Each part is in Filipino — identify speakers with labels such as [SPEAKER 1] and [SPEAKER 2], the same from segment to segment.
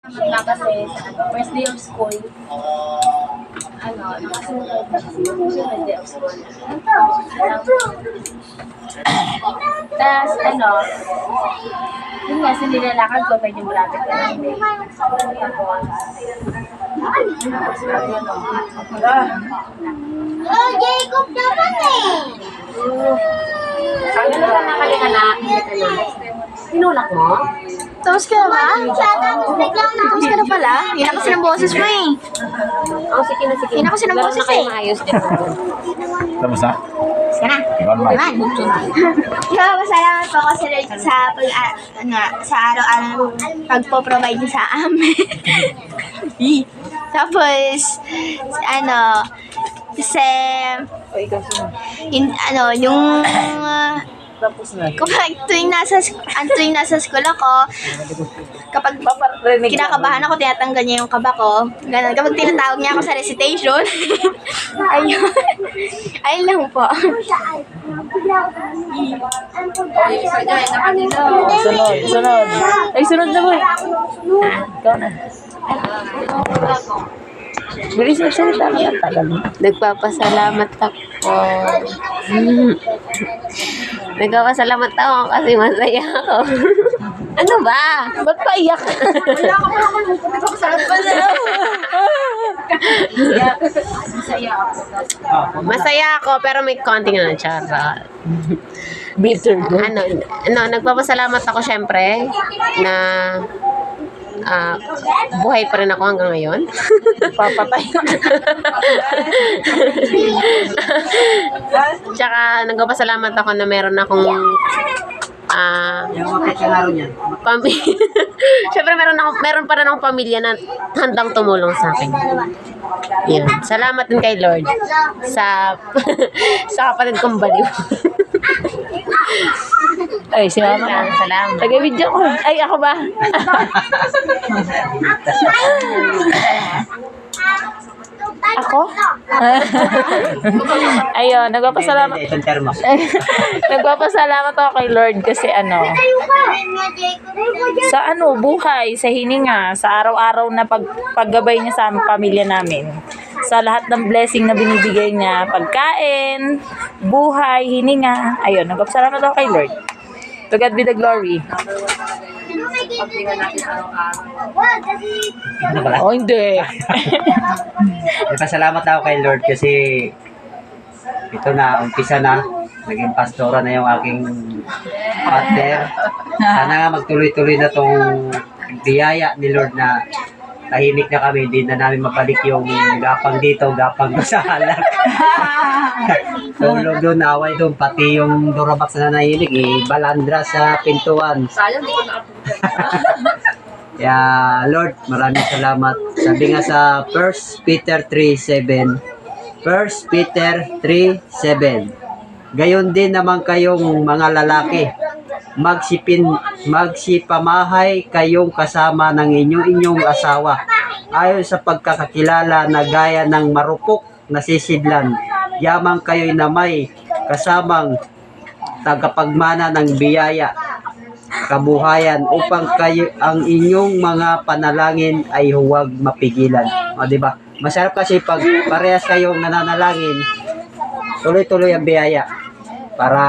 [SPEAKER 1] Na kasi sa first day of school, sunod day of school. Tapos yun nga, sinilalakad ko, medyo malapit ka lang din.
[SPEAKER 2] Oh, Jacob naman eh.
[SPEAKER 1] Ano na nakalika na? Tinulak mo?
[SPEAKER 3] Tapos ka na ba?
[SPEAKER 2] Tapos biglang
[SPEAKER 3] Tapos ka na pala? Yan kasi ng boses mo eh.
[SPEAKER 1] Oh, sige na, sige.
[SPEAKER 3] Yan kasi ng boses
[SPEAKER 1] Laro na kayo
[SPEAKER 3] eh.
[SPEAKER 1] maayos din.
[SPEAKER 4] Tapos na?
[SPEAKER 3] Ka na.
[SPEAKER 4] Iwan mo.
[SPEAKER 3] Naman. Masalamat po ako sa sa araw-araw pagpo-provide niyo sa amin. Tapos, kasi, yung,
[SPEAKER 1] Tapos na.
[SPEAKER 3] kapag tuwing nasa school ako, kapag kinakabahan ako, tinatanggal niya yung kaba ko. Ganun. Kapag tinatawag niya ako sa recitation, ayun. Ayun lang po.
[SPEAKER 1] Sunod. Ay, sunod na boy. Ikaw na. Bilis na salita ka.
[SPEAKER 5] Nagpapasalamat ako. Nagpapasalamat ako kasi masaya ako. Ano ba?
[SPEAKER 1] Ba't pa iyak?
[SPEAKER 5] Masaya ako pero may konting charot.
[SPEAKER 1] Bitter.
[SPEAKER 5] Nagpapasalamat ako syempre na buhay pa rin ako hanggang ngayon.
[SPEAKER 1] Papatay.
[SPEAKER 5] Tsaka nagpapasalamat ako na meron akong Siyempre meron pa rin akong pamilya na handang tumulong sa akin. Yan. Salamat din kay Lord sa sa kapatid kong baliw.
[SPEAKER 1] Ay, si Mama.
[SPEAKER 5] Salamat.
[SPEAKER 1] Taga-video ko. Ay, ako ba? Ako? Ayun, nagpapasalamat. Nagpapasalamat ako kay Lord kasi sa buhay, sa hininga, sa araw-araw na paggabay niya sa pamilya namin. Sa lahat ng blessing na binibigay niya, pagkain, buhay, hininga. Ayun, nagpapasalamat ako kay Lord. To God be the glory. Oh, hindi.
[SPEAKER 6] Nagpasalamat ako kay Lord kasi ito na, umpisa na. Naging pastora na yung aking partner. Sana nga magtuloy-tuloy na tong biyaya ni Lord na tahimik na kami. Hindi na namin mabalik yung gapang dito, gapang sa halak. Tulog doon, away doon, pati yung Durabox na nahilig, balandra sa pintuan.
[SPEAKER 1] Sayang, di ko nakapunta.
[SPEAKER 6] Kaya Lord, maraming salamat. Sabi nga sa 1 Peter 3:7. 1 Peter 3:7. Gayon din naman kayong mga lalaki. Magsipamahay kayong kasama ng inyong asawa. Ayon sa pagkakakilala na gaya ng marupok na sisidlan. Yamang kayo'y na may kasamang tagapagmana ng biyaya, kabuhayan upang kayo ang inyong mga panalangin ay huwag mapigilan. O, di ba? Masarap kasi pag parehas kayong nananalangin, tuloy-tuloy ang biyaya para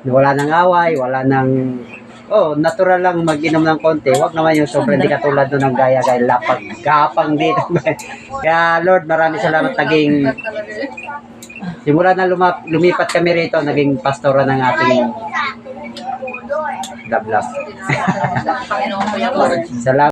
[SPEAKER 6] wala nang away, wala nang natural lang mag-inom ng konti. Huwag naman yung sobrang di katulad doon ng gaya-gaya lapag, gapang dito. Kaya Lord, maraming salamat. Naging simula na lumipat kami rito, naging pastora ng ating Love. Salamat.